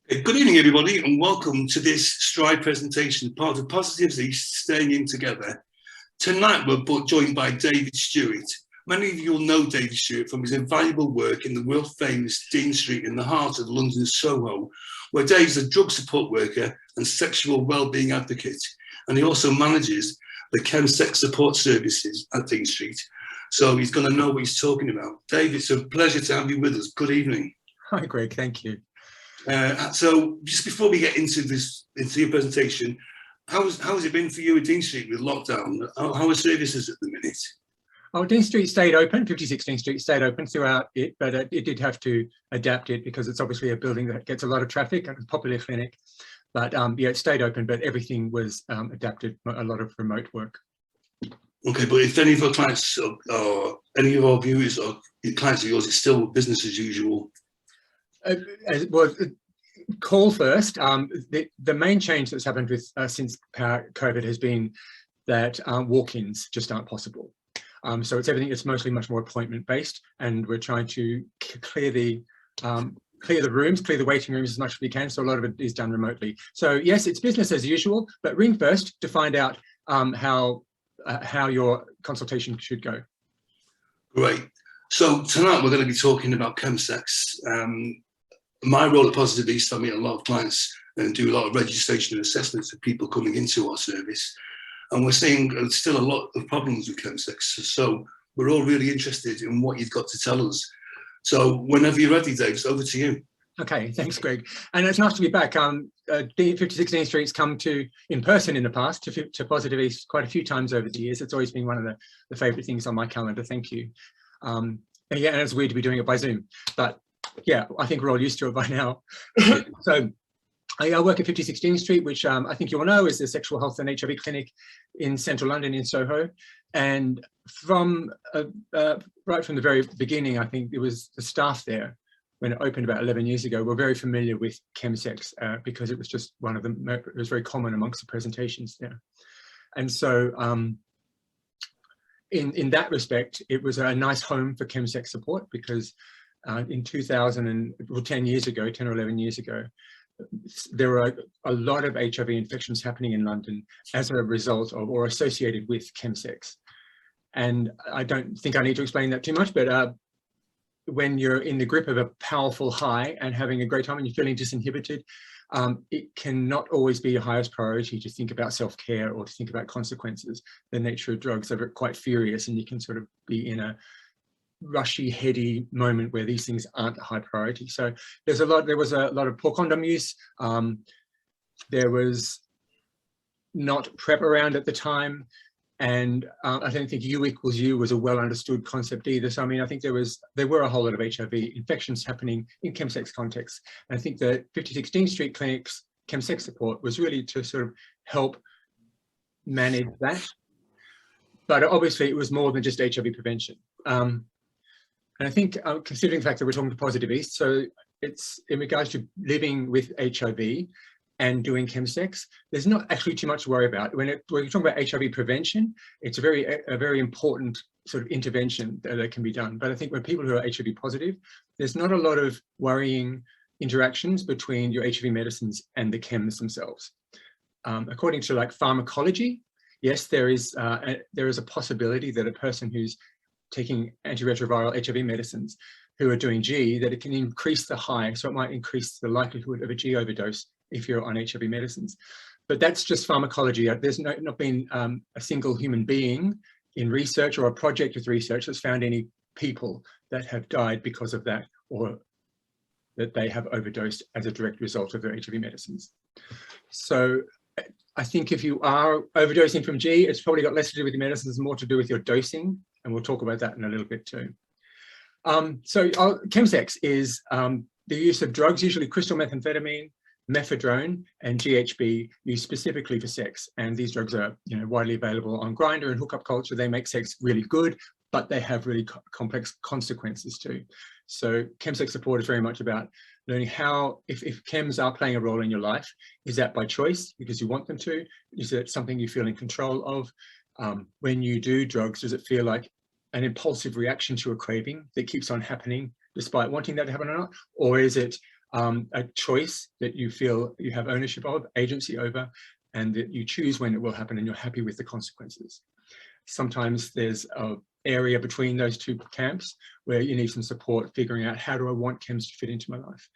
Good evening, everybody, and welcome to this Stride presentation, part of Positively Staying In Together. Tonight, we're joined by David Stuart. Many of you will know David Stuart from his invaluable work in the world-famous Dean Street in the heart of London's Soho, where Dave's a drug support worker and sexual well-being advocate, and he also manages the Chemsex Support services at Dean Street. So he's going to know what he's talking about. Dave, it's a pleasure to have you with us. Good evening. Hi, Greg. Thank you. So just before we get into your presentation, how has it been for you at Dean Street with lockdown? How are services at the minute? Oh, Dean Street stayed open, 56 Dean Street stayed open throughout it, but it did have to adapt it because it's obviously a building that gets a lot of traffic and a popular clinic. But yeah, it stayed open, but everything was adapted, a lot of remote work. Okay, but if any of our clients or any of our viewers or clients of yours, it's still business as usual? Well, call first. The main change that's happened with since COVID has been that walk-ins just aren't possible. So it's everything. It's mostly much more appointment-based, and we're trying to clear the rooms, clear the waiting rooms as much as we can. So a lot of it is done remotely. So yes, it's business as usual, but ring first to find out how your consultation should go. Great. So tonight we're going to be talking about chemsex. My role at Positive East, I meet a lot of clients and do a lot of registration and assessments of people coming into our service. And we're seeing still a lot of problems with chemsex. So we're all really interested in what you've got to tell us. So whenever you're ready, Dave, it's over to you. Okay, thanks, Greg. And it's nice to be back. 56 Dean Street's come to in person in the past to Positive East quite a few times over the years. It's always been one of the favourite things on my calendar. Thank you. And yeah, and it's weird to be doing it by Zoom, but yeah, I think we're all used to it by now. So I work at 56 Dean Street, which I think you all know is the sexual health and HIV clinic in central London in Soho. And from right from the very beginning, I think it was the staff there when it opened about 11 years ago were very familiar with chemsex because it was just one of them. It was very common amongst the presentations there. And so in that respect, it was a nice home for Chemsex Support because in 10 years ago, 10 or 11 years ago, there were a lot of HIV infections happening in London as a result of or associated with chemsex. And I don't think I need to explain that too much, but when you're in the grip of a powerful high and having a great time and you're feeling disinhibited, it cannot always be your highest priority to think about self-care or to think about consequences. The nature of drugs are quite furious and you can sort of be in a rushy, heady moment where these things aren't a high priority. So there was a lot of poor condom use. There was not PrEP around at the time. And I don't think U equals U was a well understood concept either. So I mean, I think there were a whole lot of HIV infections happening in chemsex context. And I think the 56 Dean Street Clinic's Chemsex Support was really to sort of help manage that. But obviously it was more than just HIV prevention. And I think considering the fact that we're talking to Positive East, so it's in regards to living with HIV and doing chemsex, there's not actually too much to worry about. When you're talking about HIV prevention, it's a very important sort of intervention that can be done. But I think when people who are HIV positive, there's not a lot of worrying interactions between your HIV medicines and the chems themselves. According to like pharmacology, yes, there is a possibility that a person who's taking antiretroviral HIV medicines who are doing G, that it can increase the high. So it might increase the likelihood of a G overdose if you're on HIV medicines. But that's just pharmacology. There's not been a single human being in research or a project with research that's found any people that have died because of that or that they have overdosed as a direct result of their HIV medicines. So I think if you are overdosing from G, it's probably got less to do with your medicines, more to do with your dosing. And we'll talk about that in a little bit too. So chemsex is the use of drugs, usually crystal methamphetamine, methadone, and GHB, used specifically for sex. And these drugs are, widely available on Grindr and hookup culture. They make sex really good, but they have really complex consequences too. So Chemsex Support is very much about learning how, if chems are playing a role in your life, is that by choice because you want them to? Is it something you feel in control of? When you do drugs, does it feel like an impulsive reaction to a craving that keeps on happening despite wanting that to happen or not? Or is it a choice that you feel you have ownership of, agency over, and that you choose when it will happen and you're happy with the consequences. Sometimes there's an area between those two camps where you need some support figuring out, how do I want chems to fit into my life?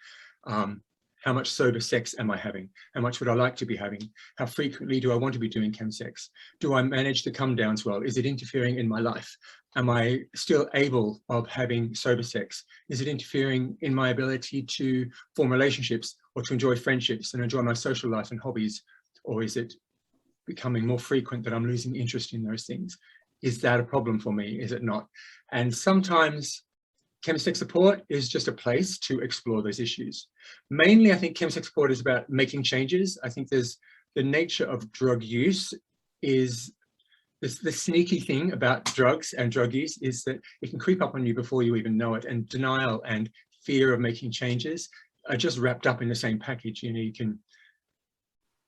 How much sober sex am I having? How much would I like to be having? How frequently do I want to be doing chemsex? Do I manage the come downs well? Is it interfering in my life? Am I still able of having sober sex? Is it interfering in my ability to form relationships or to enjoy friendships and enjoy my social life and hobbies? Or is it becoming more frequent that I'm losing interest in those things? Is that a problem for me? Is it not? And sometimes Chemsex Support is just a place to explore those issues. Mainly, I think Chemsex Support is about making changes. I think there's the nature of drug use is the sneaky thing about drugs and drug use is that it can creep up on you before you even know it, and denial and fear of making changes are just wrapped up in the same package. You know, you can,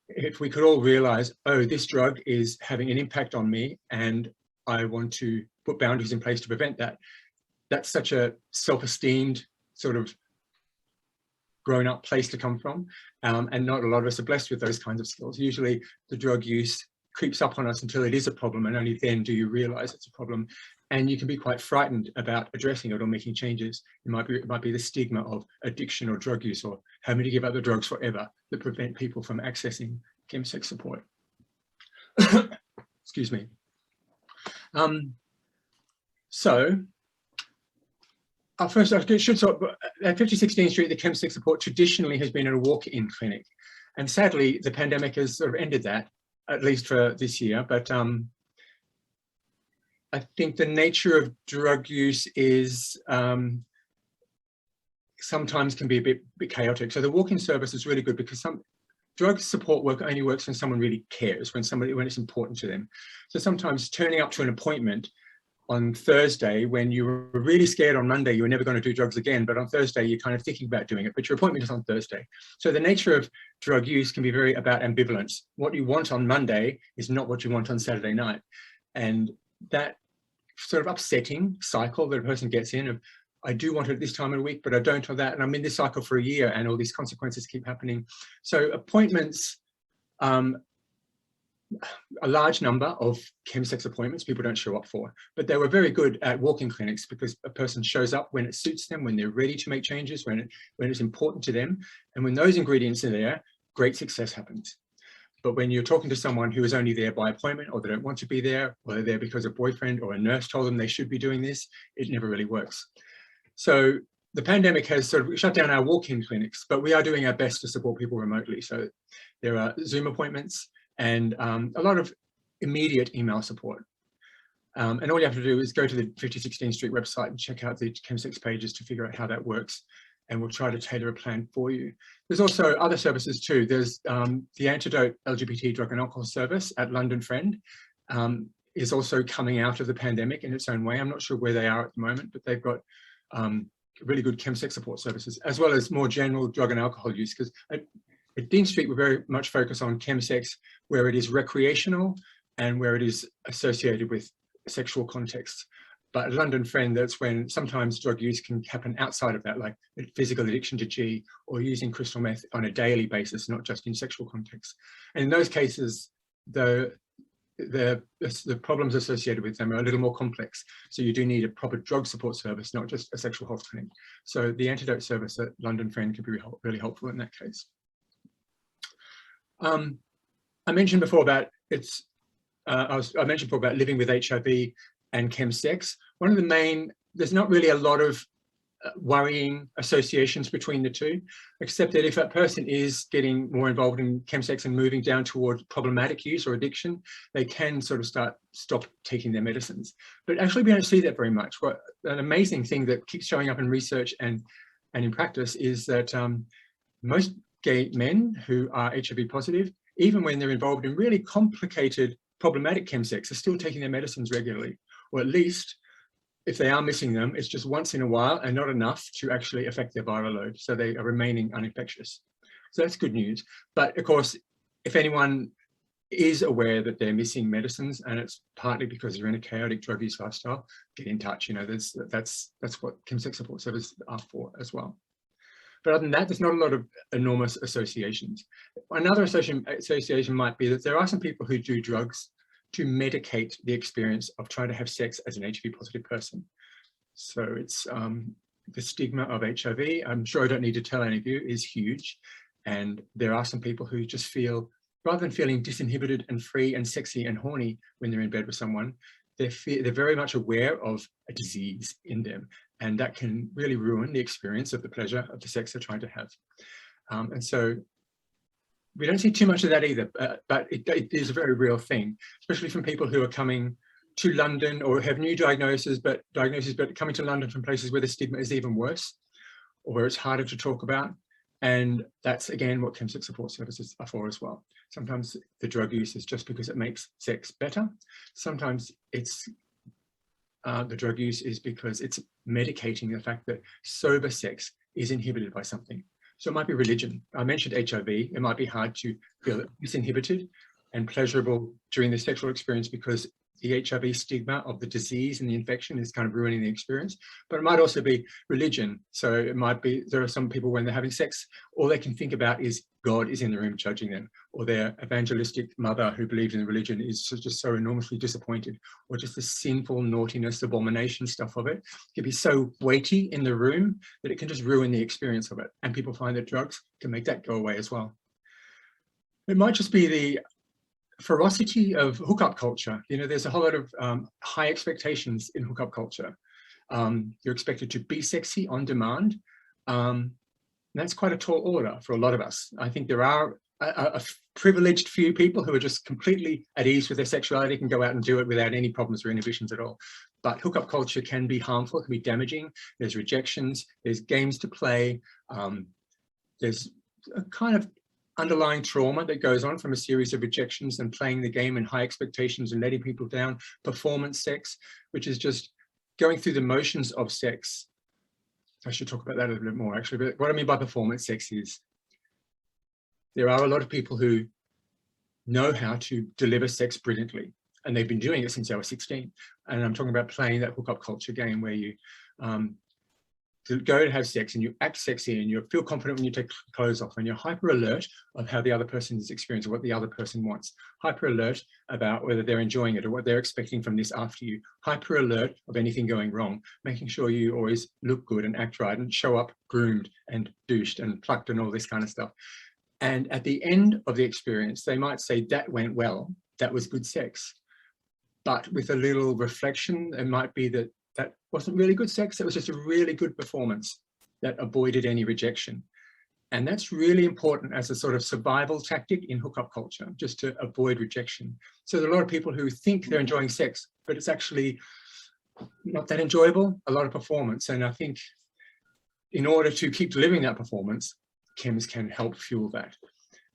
if we could all realize, oh, this drug is having an impact on me and I want to put boundaries in place to prevent that. That's such a self-esteemed sort of grown-up place to come from, and not a lot of us are blessed with those kinds of skills. Usually the drug use creeps up on us until it is a problem, and only then do you realize it's a problem, and you can be quite frightened about addressing it or making changes. It might be the stigma of addiction or drug use, or having to give up the drugs forever, that prevent people from accessing chemsex support. Excuse me. First, I should talk at 5016 Street, the Chemsex Support traditionally has been a walk-in clinic. And sadly, the pandemic has sort of ended that, at least for this year. But I think the nature of drug use is sometimes can be a bit chaotic. So the walk-in service is really good because some drug support work only works when someone really cares, when it's important to them. So sometimes turning up to an appointment on Thursday, when you were really scared on Monday you were never going to do drugs again, but on Thursday you're kind of thinking about doing it, but your appointment is on Thursday. So the nature of drug use can be very about ambivalence. What you want on Monday is not what you want on Saturday night. And that sort of upsetting cycle that a person gets in of, I do want it at this time of the week, but I don't on that. And I'm in this cycle for a year and all these consequences keep happening. So appointments, a large number of chemsex appointments people don't show up for, but they were very good at walk-in clinics because a person shows up when it suits them, when they're ready to make changes, when it's important to them. And when those ingredients are there, great success happens. But when you're talking to someone who is only there by appointment, or they don't want to be there, or they're there because a boyfriend or a nurse told them they should be doing this, it never really works. So the pandemic has sort of shut down our walk-in clinics, but we are doing our best to support people remotely. So there are Zoom appointments and a lot of immediate email support. And all you have to do is go to the 5016 Street website and check out the Chemsex pages to figure out how that works. And we'll try to tailor a plan for you. There's also other services too. There's the Antidote LGBT Drug and Alcohol Service at London Friend is also coming out of the pandemic in its own way. I'm not sure where they are at the moment, but they've got really good chemsex support services, as well as more general drug and alcohol use. Because at Dean Street, we're very much focused on chemsex where it is recreational and where it is associated with sexual contexts. But at London Friend, that's when sometimes drug use can happen outside of that, like physical addiction to G or using crystal meth on a daily basis, not just in sexual contexts. And in those cases, the problems associated with them are a little more complex. So you do need a proper drug support service, not just a sexual health clinic. So the Antidote service at London Friend can be really helpful in that case. I mentioned before about I mentioned before about living with HIV and chemsex. One of the main, there's not really a lot of worrying associations between the two, except that if a person is getting more involved in chemsex and moving down towards problematic use or addiction, they can sort of stop taking their medicines. But actually we don't see that very much. What an amazing thing that keeps showing up in research and in practice is that most gay men who are HIV positive, even when they're involved in really complicated problematic chemsex, are still taking their medicines regularly, or at least if they are missing them, it's just once in a while and not enough to actually affect their viral load. So they are remaining uninfectious. So that's good news. But of course, if anyone is aware that they're missing medicines and it's partly because they're in a chaotic drug use lifestyle, get in touch. You know, that's what chemsex support services are for as well. But other than that, there's not a lot of enormous associations. Another association might be that there are some people who do drugs to medicate the experience of trying to have sex as an HIV positive person. So it's the stigma of HIV, I'm sure I don't need to tell any of you, is huge. And there are some people who just feel, rather than feeling disinhibited and free and sexy and horny when they're in bed with someone, they're very much aware of a disease in them. And that can really ruin the experience of the pleasure of the sex they're trying to have. And so we don't see too much of that either, but it is a very real thing, especially from people who are coming to London or have new diagnoses, but coming to London from places where the stigma is even worse or where it's harder to talk about. And that's, again, what Chemsex Support services are for as well. Sometimes the drug use is just because it makes sex better. Sometimes it's the drug use is because it's medicating the fact that sober sex is inhibited by something. So it might be religion. I mentioned HIV. It might be hard to feel disinhibited and pleasurable during the sexual experience because the HIV stigma of the disease and the infection is kind of ruining the experience. But it might also be religion. So it might be, there are some people when they're having sex, all they can think about is God is in the room judging them, or their evangelistic mother who believes in religion is just so enormously disappointed, or just the sinful naughtiness, abomination stuff of it can be so weighty in the room that it can just ruin the experience of it. And people find that drugs can make that go away as well. It might just be the ferocity of hookup culture. You know, there's a whole lot of high expectations in hookup culture. You're expected to be sexy on demand. That's quite a tall order for a lot of us. I think there are a privileged few people who are just completely at ease with their sexuality, can go out and do it without any problems or inhibitions at all. But hookup culture can be harmful, it can be damaging. There's rejections, there's games to play. There's a kind of underlying trauma that goes on from a series of rejections and playing the game and high expectations and letting people down. Performance sex, which is just going through the motions of sex. I should talk about that a little bit more actually, but what I mean by performance sex is there are a lot of people who know how to deliver sex brilliantly, and they've been doing it since they were 16. And I'm talking about playing that hookup culture game where you go to have sex and you act sexy and you feel confident when you take clothes off, and you're hyper alert of how the other person is experiencing, what the other person wants, hyper alert about whether they're enjoying it or what they're expecting from this after you, hyper alert of anything going wrong, making sure you always look good and act right and show up groomed and douched and plucked and all this kind of stuff. And at the end of the experience, they might say that went well, that was good sex. But with a little reflection, it might be that that wasn't really good sex, it was just a really good performance that avoided any rejection. And that's really important as a sort of survival tactic in hookup culture, just to avoid rejection. So there are a lot of people who think they're enjoying sex, but it's actually not that enjoyable, a lot of performance. And I think in order to keep delivering that performance, chems can help fuel that.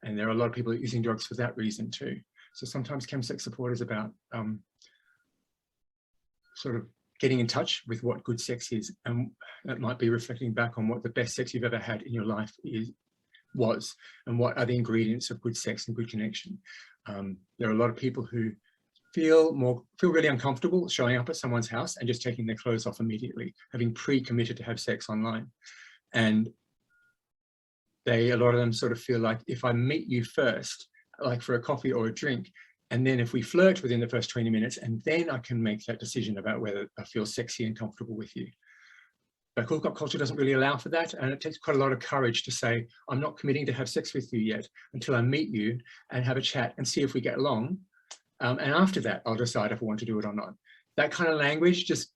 And there are a lot of people using drugs for that reason too. So sometimes Chemsex Support is about sort of getting in touch with what good sex is, and that might be reflecting back on what the best sex you've ever had in your life was, and what are the ingredients of good sex and good connection. There are a lot of people who feel really uncomfortable showing up at someone's house and just taking their clothes off immediately, having pre-committed to have sex online. And a lot of them sort of feel like, if I meet you first, like for a coffee or a drink, and then if we flirt within the first 20 minutes, and then I can make that decision about whether I feel sexy and comfortable with you. But hookup culture doesn't really allow for that. And it takes quite a lot of courage to say, I'm not committing to have sex with you yet until I meet you and have a chat and see if we get along. And after that, I'll decide if I want to do it or not. That kind of language just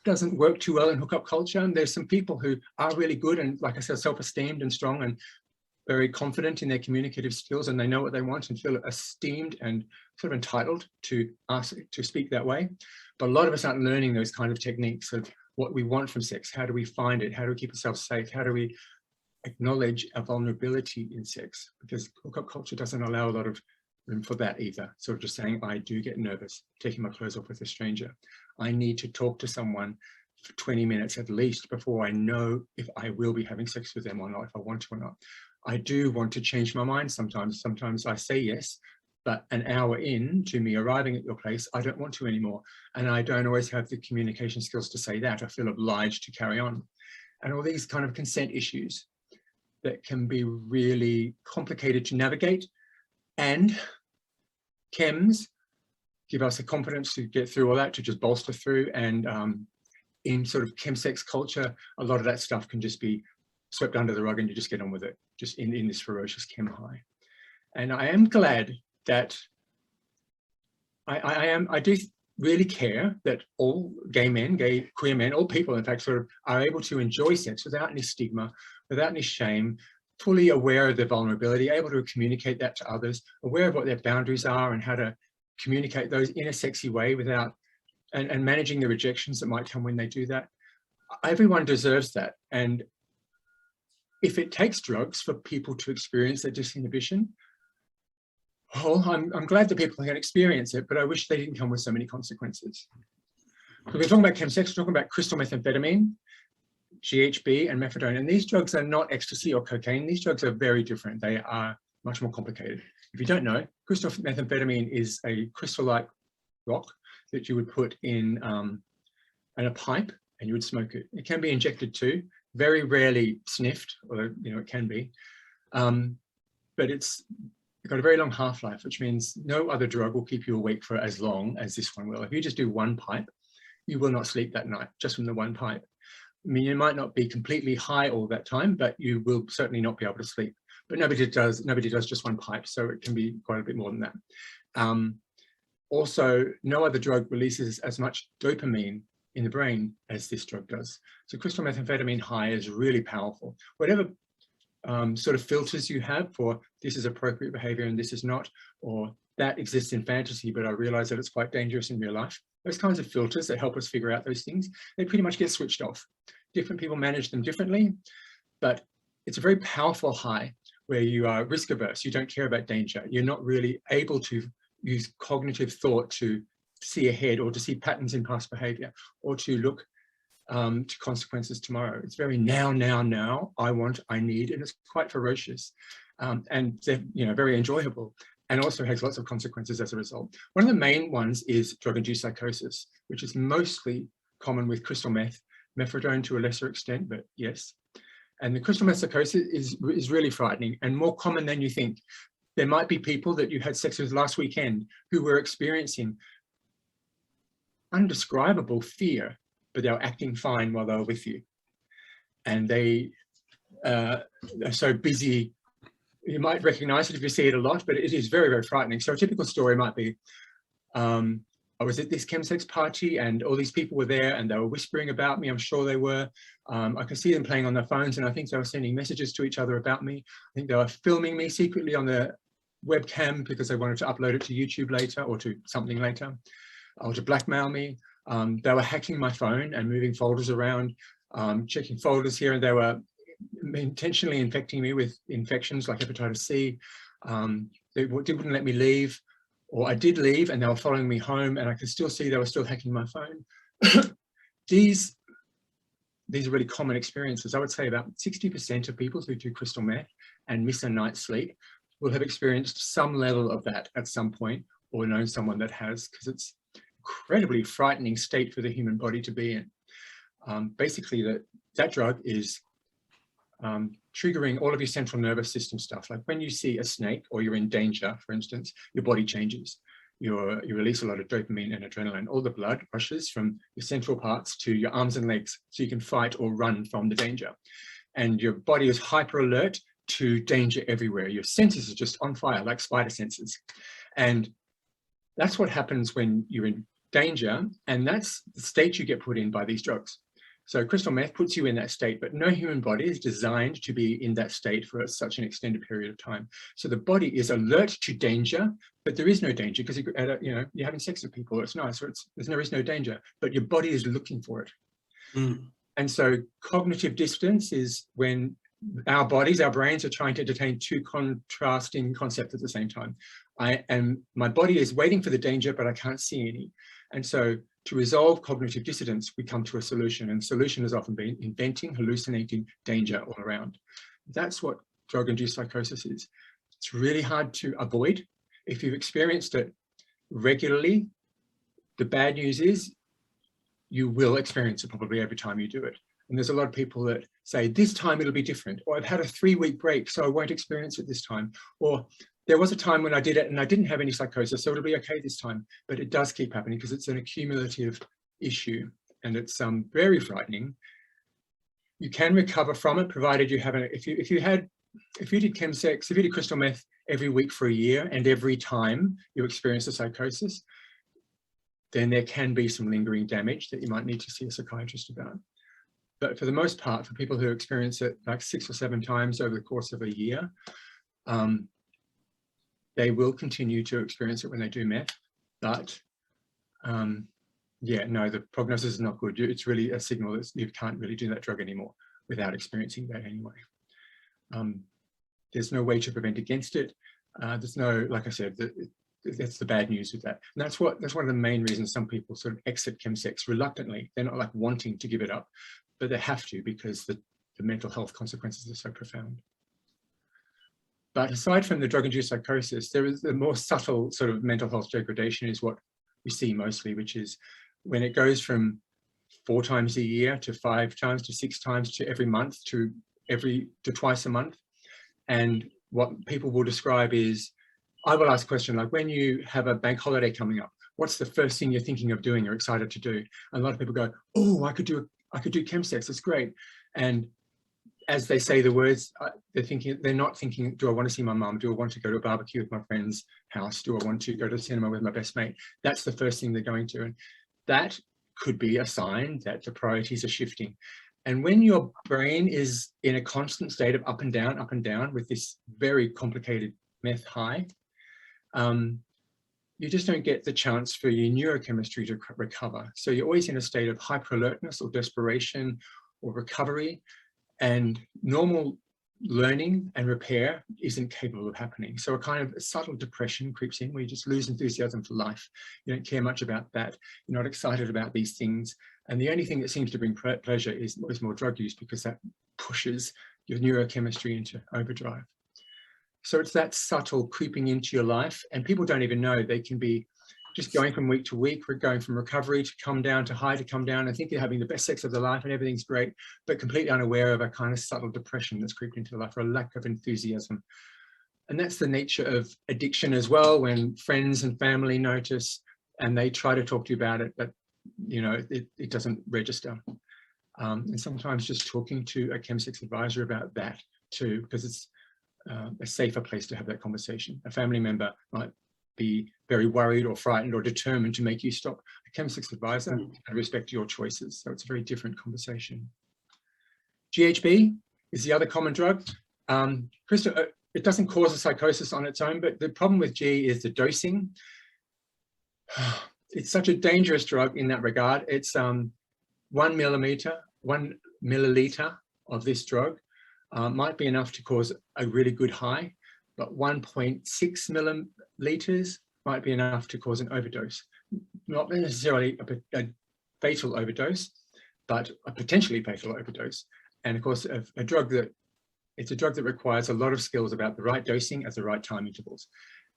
doesn't work too well in hookup culture. And there's some people who are really good and, like I said, self-esteemed and strong and very confident in their communicative skills, and they know what they want and feel esteemed and sort of entitled to ask to speak that way. But a lot of us aren't learning those kind of techniques of what we want from sex. How do we find it? How do we keep ourselves safe? How do we acknowledge our vulnerability in sex? Because hookup culture doesn't allow a lot of room for that either. Sort of just saying, I do get nervous taking my clothes off with a stranger. I need to talk to someone for 20 minutes at least before I know if I will be having sex with them or not, if I want to or not. I do want to change my mind sometimes. Sometimes I say yes, but an hour in to me arriving at your place, I don't want to anymore. And I don't always have the communication skills to say that. I feel obliged to carry on. And all these kind of consent issues. that can be really complicated to navigate, and chems give us the confidence to get through all that, to just bolster through. And in sort of chemsex culture, a lot of that stuff can just be swept under the rug and you just get on with it, just in this ferocious chem high. And I am glad that I do really care that all gay men, queer men, all people in fact sort of are able to enjoy sex without any stigma, without any shame, fully aware of their vulnerability, able to communicate that to others, aware of what their boundaries are and how to communicate those in a sexy way without, and managing the rejections that might come when they do that. Everyone deserves that. And if it takes drugs for people to experience that disinhibition, well, I'm glad that people can experience it, but I wish they didn't come with so many consequences. So we're talking about chemsex, we're talking about crystal methamphetamine, GHB, and methadone. And these drugs are not ecstasy or cocaine. These drugs are very different. They are much more complicated. If you don't know, crystal methamphetamine is a crystal-like rock that you would put in a pipe and you would smoke it. It can be injected too, very rarely sniffed, although it can be. But it's got a very long half-life, which means no other drug will keep you awake for as long as this one will. If you just do one pipe, you will not sleep that night, just from the one pipe. I mean, you might not be completely high all that time, but you will certainly not be able to sleep. But nobody does just one pipe, so it can be quite a bit more than that. Also, no other drug releases as much dopamine in the brain as this drug does. So crystal methamphetamine high is really powerful. Whatever sort of filters you have for this is appropriate behavior and this is not, or that exists in fantasy, but I realize that it's quite dangerous in real life. Those kinds of filters that help us figure out those things, they pretty much get switched off. Different people manage them differently, but it's a very powerful high where you are risk averse. You don't care about danger. You're not really able to use cognitive thought to see ahead or to see patterns in past behavior or to look to consequences tomorrow. It's very now, I need, and it's quite ferocious and very enjoyable, and also has lots of consequences as a result. One of the main ones is drug-induced psychosis, which is mostly common with crystal meth, methadone to a lesser extent, but yes. And the crystal meth psychosis is really frightening and more common than you think. There might be people that you had sex with last weekend who were experiencing undescribable fear, but they were acting fine while they were with you. And they are so busy. You might recognize it if you see it a lot, but it is very, very frightening. So a typical story might be, I was at this chemsex party and all these people were there and they were whispering about me. I'm sure they were. I could see them playing on their phones and I think they were sending messages to each other about me. I think they were filming me secretly on the webcam because they wanted to upload it to YouTube later or to something later, or to blackmail me. They were hacking my phone and moving folders around, checking folders here, and they were intentionally infecting me with infections like hepatitis C. They wouldn't let me leave, or I did leave and they were following me home and I could still see they were still hacking my phone. These are really common experiences. I would say about 60% of people who do crystal meth and miss a night's sleep will have experienced some level of that at some point or known someone that has, because it's incredibly frightening state for the human body to be in. Basically, that drug is triggering all of your central nervous system stuff. Like when you see a snake or you're in danger, for instance, your body changes. You release a lot of dopamine and adrenaline. All the blood rushes from your central parts to your arms and legs so you can fight or run from the danger. And your body is hyper alert to danger everywhere. Your senses are just on fire, like spider senses. And that's what happens when you're in danger, and that's the state you get put in by these drugs. So crystal meth puts you in that state, but no human body is designed to be in that state for such an extended period of time. So the body is alert to danger, but there is no danger because you're having sex with people. It's nice, or there is no danger, but your body is looking for it. Mm. And so cognitive dissonance is when our bodies, our brains are trying to entertain two contrasting concepts at the same time. My body is waiting for the danger, but I can't see any. And so to resolve cognitive dissonance, we come to a solution, and the solution has often been inventing, hallucinating danger all around. That's what drug-induced psychosis is. It's really hard to avoid. If you've experienced it regularly, the bad news is you will experience it probably every time you do it. And there's a lot of people that say, this time it'll be different, or I've had a 3-week break, so I won't experience it this time. Or there was a time when I did it and I didn't have any psychosis, so it'll be okay this time. But it does keep happening because it's an accumulative issue, and it's very frightening. You can recover from it, provided you have if you did chemsex, if you did crystal meth every week for a year, and every time you experience a psychosis, then there can be some lingering damage that you might need to see a psychiatrist about. But for the most part, for people who experience it like 6 or 7 times over the course of a year, they will continue to experience it when they do meth. But yeah, no, the prognosis is not good. It's really a signal that you can't really do that drug anymore without experiencing that anyway. There's no way to prevent against it. There's no, like I said, that's the bad news with that. And that's one of the main reasons some people sort of exit chemsex reluctantly. They're not like wanting to give it up, but they have to because the mental health consequences are so profound. But aside from the drug-induced psychosis, there is the more subtle sort of mental health degradation is what we see mostly, which is when it goes from 4 times a year to 5 times to 6 times to every month to twice a month. And what people will describe is, I will ask a question like, when you have a bank holiday coming up, what's the first thing you're thinking of doing or excited to do? And a lot of people go, oh, I could do chemsex, it's great. And as they say the words, they're not thinking, do I want to see my mum? Do I want to go to a barbecue with my friend's house? Do I want to go to the cinema with my best mate? That's the first thing they're going to. And that could be a sign that the priorities are shifting. And when your brain is in a constant state of up and down with this very complicated meth high, you just don't get the chance for your neurochemistry to recover. So you're always in a state of hyper-alertness or desperation or recovery, and normal learning and repair isn't capable of happening. So a kind of subtle depression creeps in where you just lose enthusiasm for life. You don't care much about that. You're not excited about these things. And the only thing that seems to bring pleasure is more drug use, because that pushes your neurochemistry into overdrive. So it's that subtle creeping into your life, and people don't even know. They can be just going from week to week, we're going from recovery to come down to high to come down. I think they're having the best sex of their life and everything's great, but completely unaware of a kind of subtle depression that's creeped into their life, or a lack of enthusiasm. And that's the nature of addiction as well, when friends and family notice and they try to talk to you about it, but you know, it doesn't register. And sometimes just talking to a chemsex advisor about that too, because it's a safer place to have that conversation. A family member might be very worried or frightened or determined to make you stop. A chemsex advisor and respect your choices. So it's a very different conversation. GHB is the other common drug. Krista, it doesn't cause a psychosis on its own, but the problem with G is the dosing. It's such a dangerous drug in that regard. It's 1 milliliter of this drug might be enough to cause a really good high, but 1.6 milliliters might be enough to cause an overdose. Not necessarily a fatal overdose, but a potentially fatal overdose. And of course, it's a drug that requires a lot of skills about the right dosing at the right time intervals.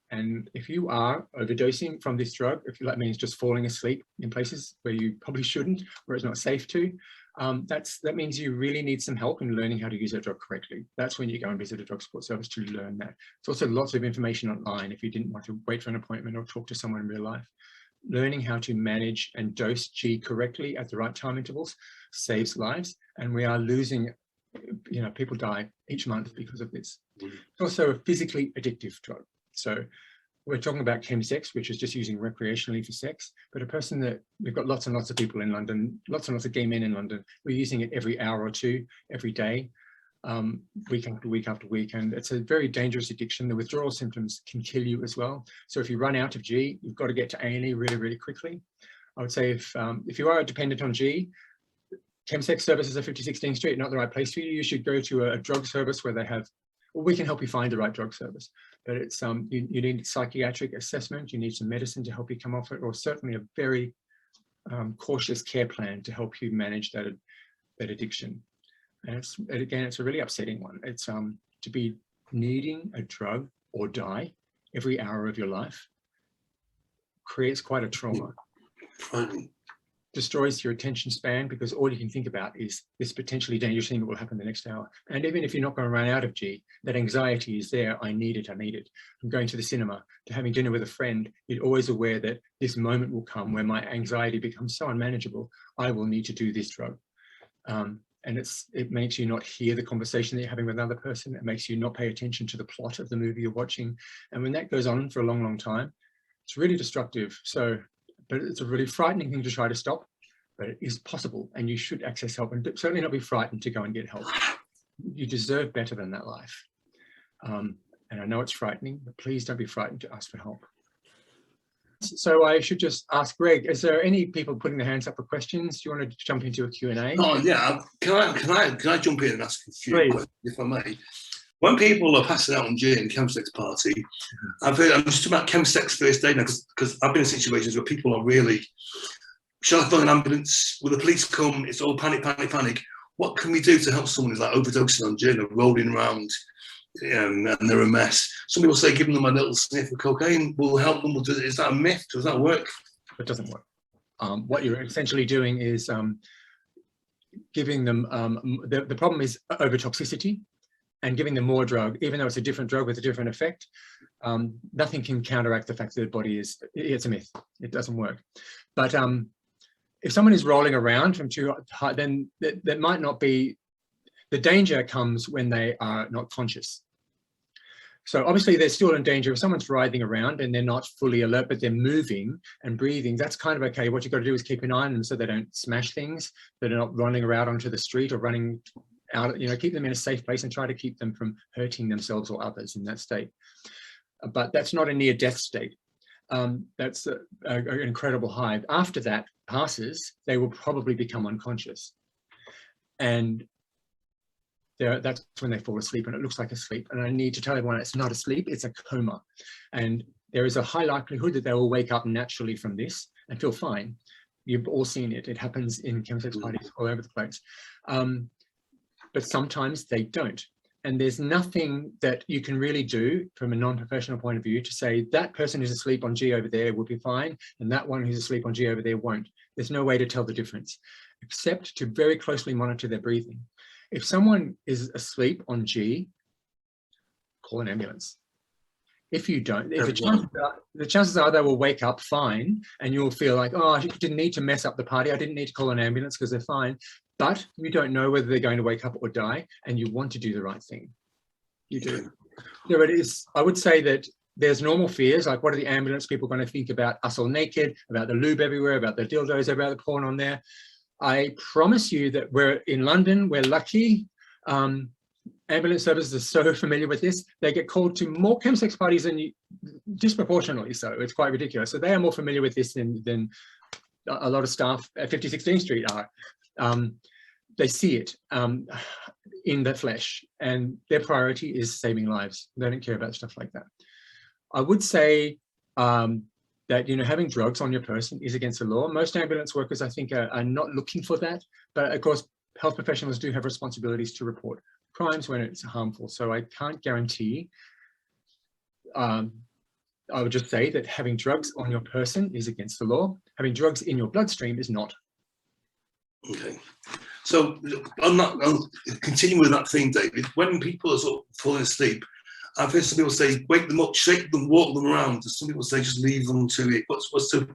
And if you are overdosing from this drug, if that means just falling asleep in places where you probably shouldn't, where it's not safe to, that means you really need some help in learning how to use that drug correctly. That's when you go and visit a drug support service to learn that. There's also lots of information online if you didn't want to wait for an appointment or talk to someone in real life. Learning how to manage and dose G correctly at the right time intervals saves lives, and we are losing, you know, people die each month because of this. It's also a physically addictive drug. So we're talking about chemsex, which is just using recreationally for sex, but a person that, we've got lots and lots of people in London, lots and lots of gay men in London, we're using it every hour or two, every day, week after week after week, and it's a very dangerous addiction. The withdrawal symptoms can kill you as well. So if you run out of G, you've got to get to A&E really, really quickly. I would say if you are dependent on G, chemsex services at 5016 Street, not the right place for you. You should go to a drug service where they have, well, we can help you find the right drug service, but it's you need psychiatric assessment, you need some medicine to help you come off it, or certainly a very cautious care plan to help you manage that addiction. And it's a really upsetting one. It's to be needing a drug or die every hour of your life creates quite a trauma. destroys your attention span, because all you can think about is this potentially dangerous thing that will happen the next hour. And even if you're not going to run out of G, that anxiety is there. I need it, I need it. From going to the cinema to having dinner with a friend, you're always aware that this moment will come where my anxiety becomes so unmanageable, I will need to do this drug. And it makes you not hear the conversation that you're having with another person. It makes you not pay attention to the plot of the movie you're watching. And when that goes on for a long, long time, it's really destructive. So, but it's a really frightening thing to try to stop, but it is possible, and you should access help, and certainly not be frightened to go and get help. You deserve better than that life. And I know it's frightening, but please don't be frightened to ask for help. So I should just ask Greg, is there any people putting their hands up for questions? Do you want to jump into a Q&A? Oh yeah, can I jump in and ask a few questions, if I may? When people are passing out on G and Chemsex party, I'm just talking about Chemsex first aid now, because I've been in situations where people are really, shall I phone an ambulance? Will the police come? It's all panic, panic, panic. What can we do to help someone who's like overdosing on G and rolling around and they're a mess? Some people say giving them a little sniff of cocaine will help them. Is that a myth? Does that work? It doesn't work. What you're essentially doing is giving them, the problem is overtoxicity, and giving them more drug, even though it's a different drug with a different effect. Nothing can counteract the fact that the body is, it's a myth. It doesn't work. But if someone is rolling around from too high, then that might not be, the danger comes when they are not conscious. So obviously they're still in danger. If someone's writhing around and they're not fully alert, but they're moving and breathing, that's kind of okay. What you've got to do is keep an eye on them so they don't smash things, that are not running around onto the street or running out, keep them in a safe place and try to keep them from hurting themselves or others in that state. But that's not a near-death state. That's an incredible high. After that passes, they will probably become unconscious. And that's when they fall asleep, and it looks like a sleep. And I need to tell everyone it's not a sleep, it's a coma. And there is a high likelihood that they will wake up naturally from this and feel fine. You've all seen it. It happens in Chemsex parties all over the place. But sometimes they don't. And there's nothing that you can really do from a non-professional point of view to say that person who's asleep on G over there will be fine and that one who's asleep on G over there won't. There's no way to tell the difference, except to very closely monitor their breathing. If someone is asleep on G, call an ambulance. If you don't, the chances are they will wake up fine, and you'll feel like, oh, I didn't need to mess up the party. I didn't need to call an ambulance because they're fine. But you don't know whether they're going to wake up or die, and you want to do the right thing. You do. There it is. I would say that there's normal fears, like what are the ambulance people going to think about us all naked, about the lube everywhere, about the dildos, about the porn on there. I promise you that we're in London, we're lucky. Ambulance services are so familiar with this. They get called to more Chemsex parties than you, disproportionately so. It's quite ridiculous. So they are more familiar with this than a lot of staff at 5016 Street are. They see it in the flesh, and their priority is saving lives. They don't care about stuff like that. I would say that having drugs on your person is against the law. Most ambulance workers, I think, are not looking for that, but of course, health professionals do have responsibilities to report crimes when it's harmful. So I can't guarantee. I would just say that having drugs on your person is against the law. Having drugs in your bloodstream is not. Okay. So I'll continue with that theme, David. When people are sort of falling asleep, I've heard some people say, wake them up, shake them, walk them around. Some people say, just leave them to it. What's the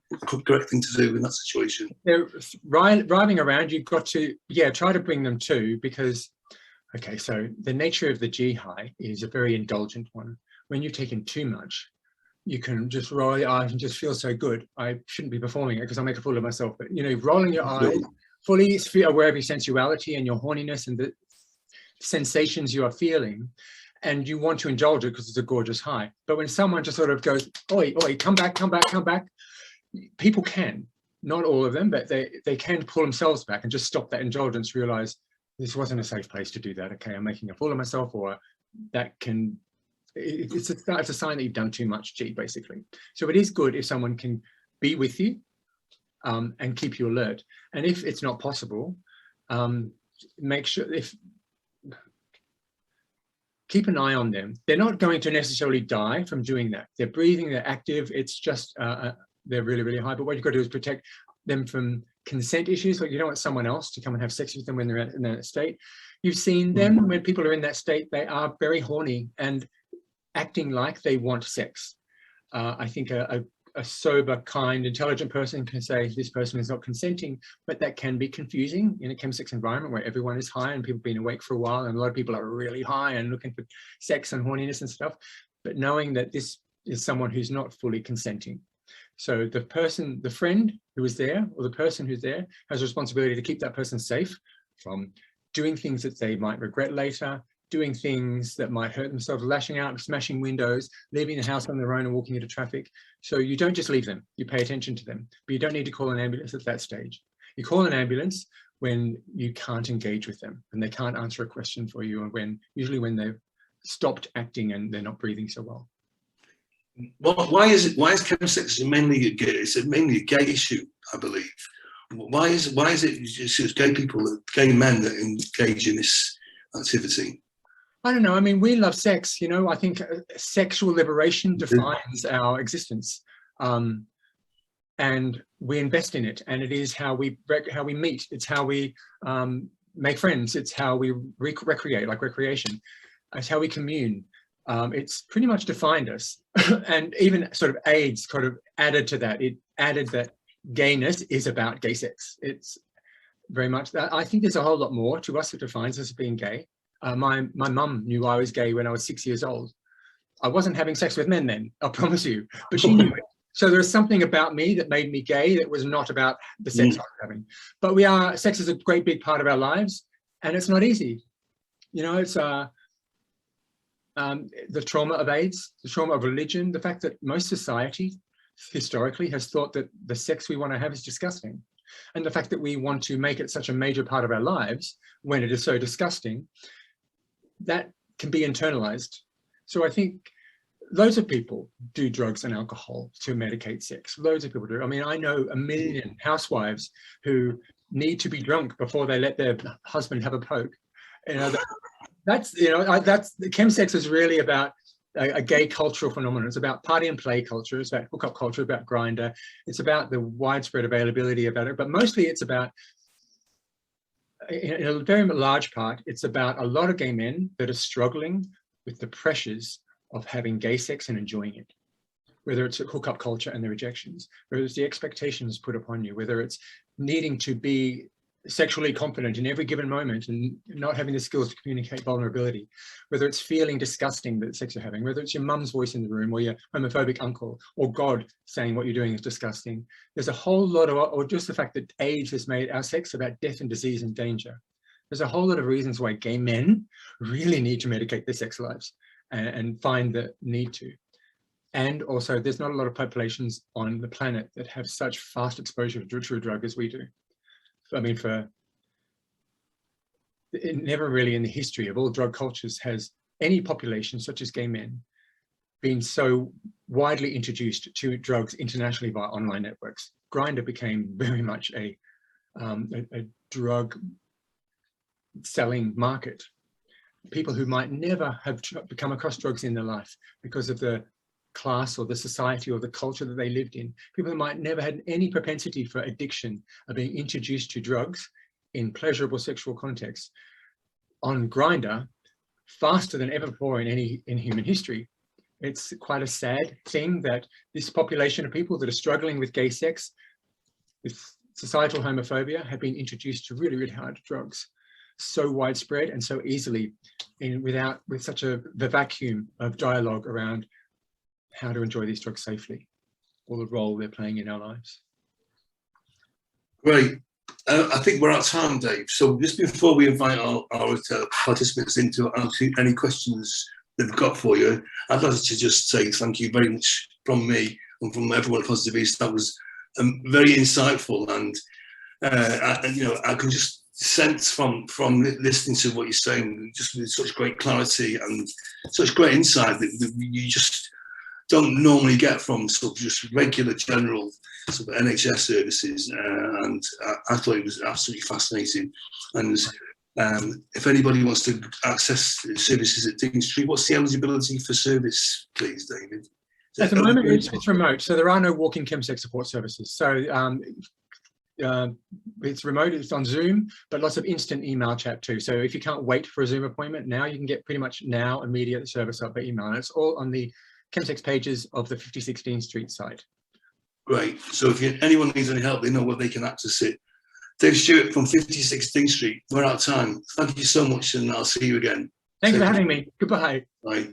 correct thing to do in that situation? They're writhing around, you've got to, try to bring them to, because, okay, so the nature of the G high is a very indulgent one. When you've taken too much, you can just roll your eyes and just feel so good. I shouldn't be performing it because I'll make a fool of myself, but rolling your eyes, fully aware of your sensuality and your horniness and the sensations you are feeling, and you want to indulge it because it's a gorgeous high. But when someone just sort of goes, oi, oi, come back, come back, come back, people can, not all of them, but they can pull themselves back and just stop that indulgence, realize this wasn't a safe place to do that. Okay, I'm making a fool of myself, or that can, it's a sign that you've done too much G, basically. So it is good if someone can be with you and keep you alert. And if it's not possible, make sure, keep an eye on them. They're not going to necessarily die from doing that. They're breathing, they're active. It's just, they're really, really high. But what you've got to do is protect. them from consent issues, like you don't want someone else to come and have sex with them when they're in that state. You've seen them when people are in that state, they are very horny and acting like they want sex. I think a sober, kind, intelligent person can say this person is not consenting, but that can be confusing in a chemsex environment where everyone is high and people have been awake for a while, and a lot of people are really high and looking for sex and horniness and stuff, but knowing that this is someone who's not fully consenting. So the person, the friend who is there, or the person who's there, has a responsibility to keep that person safe from doing things that they might regret later, doing things that might hurt themselves, lashing out, smashing windows, leaving the house on their own and walking into traffic. So you don't just leave them, you pay attention to them, but you don't need to call an ambulance at that stage. You call an ambulance when you can't engage with them and they can't answer a question for you, and usually when they've stopped acting and they're not breathing so well. Well, why is chemsex mainly a gay issue, I believe? Why is it just gay people, gay men that engage in this activity? I don't know. I mean, we love sex, you know. I think sexual liberation defines our existence, and we invest in it. And it is how we meet. It's how we make friends. It's how we recreate, like recreation. It's how we commune. It's pretty much defined us. And even sort of AIDS kind of added to that. It added that gayness is about gay sex. It's very much that. I think there's a whole lot more to us that defines us as being gay. My mum knew I was gay when I was 6 years old. I wasn't having sex with men then, I promise you, but she knew it. So there was something about me that made me gay that was not about the sex I was having. But sex is a great big part of our lives, and it's not easy. You know, it's the trauma of AIDS, the trauma of religion, the fact that most society historically has thought that the sex we want to have is disgusting. And the fact that we want to make it such a major part of our lives when it is so disgusting, that can be internalized. So I think loads of people do drugs and alcohol to medicate sex. Loads of people do. I mean, I know a million housewives who need to be drunk before they let their husband have a poke. You know, that's the chemsex is really about a gay cultural phenomenon. It's about party and play culture. It's about hookup culture, about Grindr. It's about the widespread availability of it. But mostly it's about, in a very large part, it's about a lot of gay men that are struggling with the pressures of having gay sex and enjoying it. Whether it's a hookup culture and the rejections, whether it's the expectations put upon you, whether it's needing to be sexually confident in every given moment and not having the skills to communicate vulnerability, whether it's feeling disgusting that sex you're having, whether it's your mum's voice in the room or your homophobic uncle or God saying what you're doing is disgusting. There's a whole lot of, or just the fact that AIDS has made our sex about death and disease and danger. There's a whole lot of reasons why gay men really need to medicate their sex lives and find the need to. And also there's not a lot of populations on the planet that have such fast exposure to a drug as we do. I mean, never really in the history of all drug cultures has any population, such as gay men, been so widely introduced to drugs internationally via online networks. Grindr became very much a drug selling market. People who might never have come across drugs in their life because of the class or the society or the culture that they lived in. People who might never had any propensity for addiction are being introduced to drugs in pleasurable sexual contexts on Grindr faster than ever before in human history. It's quite a sad thing that this population of people that are struggling with gay sex, with societal homophobia, have been introduced to really, really hard drugs, so widespread and so easily, with such the vacuum of dialogue around how to enjoy these drugs safely, or the role they're playing in our lives. Great. I think we're out of time, Dave. So just before we invite our participants in to answer any questions they've got for you, I'd like to just say thank you very much from me and from everyone at Positive East. That was very insightful, and I can just sense from listening to what you're saying, just with such great clarity and such great insight that you just don't normally get from sort of just regular general sort of NHS services, and I thought it was absolutely fascinating. And if anybody wants to access services at Dean Street, what's the eligibility for service, please, David? At the moment, it's remote, so there are no walk-in chemsex support services. So it's remote, it's on Zoom, but lots of instant email chat too. So if you can't wait for a Zoom appointment now, you can get pretty much now immediate service up by email. And it's all on the Chemsex pages of the 5016 Street site. Great. So if anyone needs any help, they know where they can access it. Dave Stuart from 5016 Street. We're out of time. Thank you so much, and I'll see you again. Thanks for having me. Goodbye. Bye.